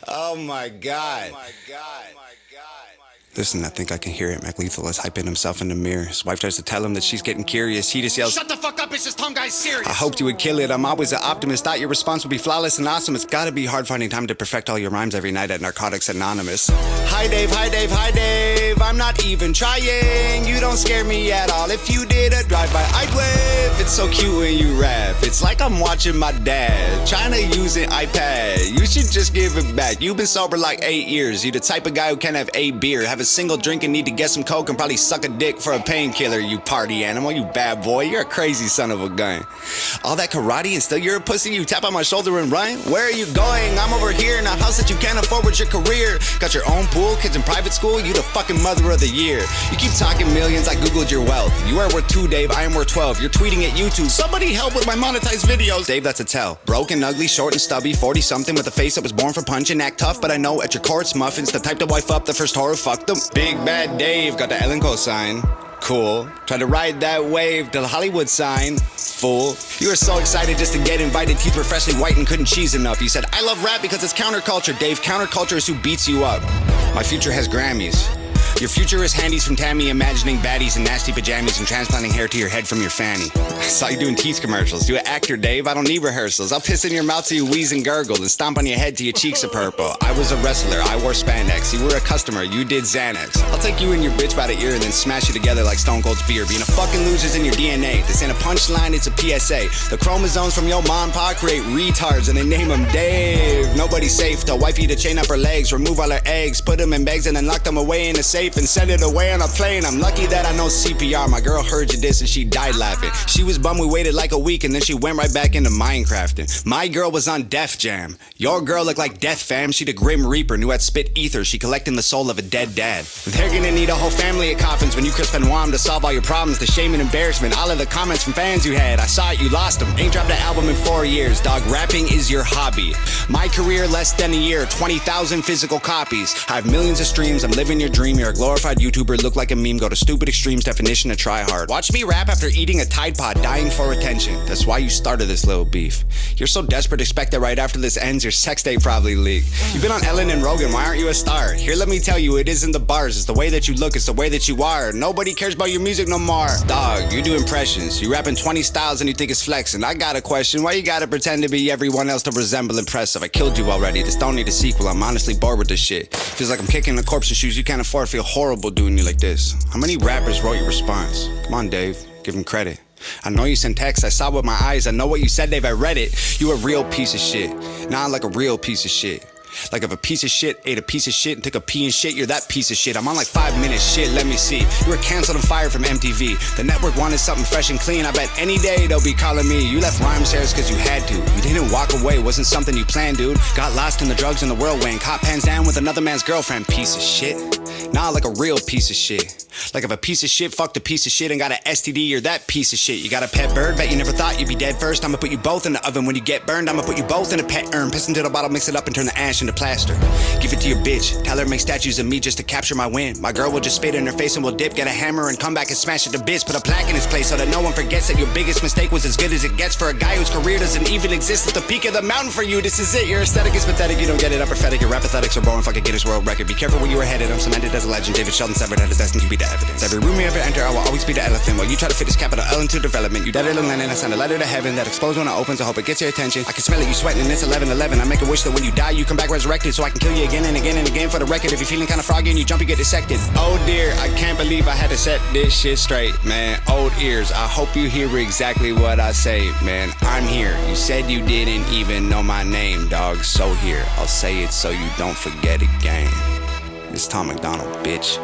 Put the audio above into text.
Oh my God. Listen, I think I can hear it. MacLethal is hyping himself in the mirror. His wife tries to tell him that she's getting curious. He just yells, "Shut the fuck up, it's just Tom Guy's serious." I hoped you would kill it. I'm always an optimist. Thought your response would be flawless and awesome. It's gotta be hard finding time to perfect all your rhymes every night at Narcotics Anonymous. Hi Dave, hi Dave, hi Dave. I'm not even trying. You don't scare me at all. If you did a drive-by, I'd wave. It's so cute when you rap. It's like I'm watching my dad trying to use an iPad. You should just give it back. You've been sober like 8 years. You the type of guy who can't have a beer, have a single drink and need to get some coke and probably suck a dick for a painkiller. You party animal, you bad boy. You're a crazy son of a gun. All that karate and still you're a pussy. You tap on my shoulder and run. Where are you going? I'm over here in a house that you can't afford with your career. Got your own pool, kids in private school. You the fucking mother of the year. You keep talking millions, I googled your wealth. You are worth 2, Dave, I am worth 12. You're tweeting at YouTube. Somebody help with my monetized videos. Dave, that's a tell. Broken, ugly, short and stubby, 40 something with a face that was born for punching. Act tough, but I know at your core it's muffins. The type to wife up the first horror, fuck them. Big bad Dave, got the Ellen cosign. Cool. Try to ride that wave to the Hollywood sign. Fool. You were so excited just to get invited. Teeth were freshly white and couldn't cheese enough. You said, I love rap because it's counterculture. Dave, counterculture is who beats you up. My future has Grammys. Your future is handies from Tammy, imagining baddies in nasty pajamas and transplanting hair to your head from your fanny. I saw you doing teeth commercials. You an actor, Dave. I don't need rehearsals. I'll piss in your mouth till you wheeze and gurgle and stomp on your head till your cheeks are purple. I was a wrestler. I wore spandex. You were a customer. You did Xanax. I'll take you and your bitch by the ear and then smash you together like Stone Cold's beer. Being a fucking loser's in your DNA. This ain't a punchline, it's a PSA. The chromosomes from your mom and pa create retards and they name them Dave. Nobody's safe. Tell wifey to chain up her legs, remove all her eggs, put them in bags and then lock them away in a safe and send it away on a plane. I'm lucky that I know CPR. My girl heard you this and she died laughing. She was bummed we waited like a week and then she went right back into Minecrafting. My girl was on Def Jam. Your girl looked like Death Fam. She the Grim Reaper, knew I'd spit ether. She collecting the soul of a dead dad. They're gonna need a whole family of coffins when you Chris Benoit to solve all your problems. The shame and embarrassment, all of the comments from fans you had. I saw it, you lost them. Ain't dropped an album in 4 years. Dog, rapping is your hobby. My career less than a year, 20,000 physical copies. I have millions of streams, I'm living your dream. You're a glorified YouTuber, look like a meme. Go to stupid extremes, definition of try hard. Watch me rap after eating a Tide Pod, dying for attention. That's why you started this little beef. You're so desperate, expect that right after this ends, your sex tape probably leaked. You've been on Ellen and Rogan, why aren't you a star? Here, let me tell you, it isn't the bars, it's the way that you look, it's the way that you are. Nobody cares about your music no more. Dog, you do impressions. You rapping 20 styles and you think it's flexing. I got a question, why you gotta pretend to be everyone else to resemble impressive? I killed you already, this don't need a sequel. I'm honestly bored with this shit. Feels like I'm kicking the corpse in shoes you can't afford. Feel horrible doing you like this. How many rappers wrote your response? Come on, Dave, give him credit. I know you sent text, I saw with my eyes. I know what you said, Dave, I read it. You a real piece of shit. Nah, like a real piece of shit. Like if a piece of shit ate a piece of shit and took a pee and shit, you're that piece of shit. I'm on like 5 minutes, shit, let me see. You were canceled and fired from MTV. The network wanted something fresh and clean. I bet any day they'll be calling me. You left rhyme shares cause you had to. You didn't walk away, wasn't something you planned, dude. Got lost in the drugs and the whirlwind. Caught pants down with another man's girlfriend. Piece of shit. Nah, like a real piece of shit. Like if a piece of shit fucked a piece of shit and got an STD, you're that piece of shit. You got a pet bird, bet you never thought you'd be dead first. I'ma put you both in the oven. When you get burned, I'ma put you both in a pet urn. Piss into the bottle, mix it up and turn the ash into plaster. Give it to your bitch, tell her make statues of me just to capture my win. My girl will just spit in her face and we'll dip, get a hammer and come back and smash it to bits. Put a plaque in its place so that no one forgets that your biggest mistake was as good as it gets for a guy whose career doesn't even exist at the peak of the mountain for you. This is it, your aesthetic is pathetic, you don't get it, I'm pathetic. Your rap pathetics are boring, fucking Guinness World Record. Be careful where you were headed, I'm cemented as a legend. David Sheldon severed head is destined to be the evidence. Every room you ever enter, I will always be the elephant. While you try to fit this capital L into development, you dead little Lennon, I send a letter to heaven that explodes when it opens. I hope it gets your attention. I can smell it, you sweating and it's 11:11. I make a wish that when you die, you come back resurrected so I can kill you again and again and again for the record. If you're feeling kinda froggy and you jump, you get dissected. Oh dear, I can't believe I had to set this shit straight, man. Old ears, I hope you hear exactly what I say, man. I'm here. You said you didn't even know my name, dog. So here, I'll say it so you don't forget again. It's Tom MacDonald, bitch.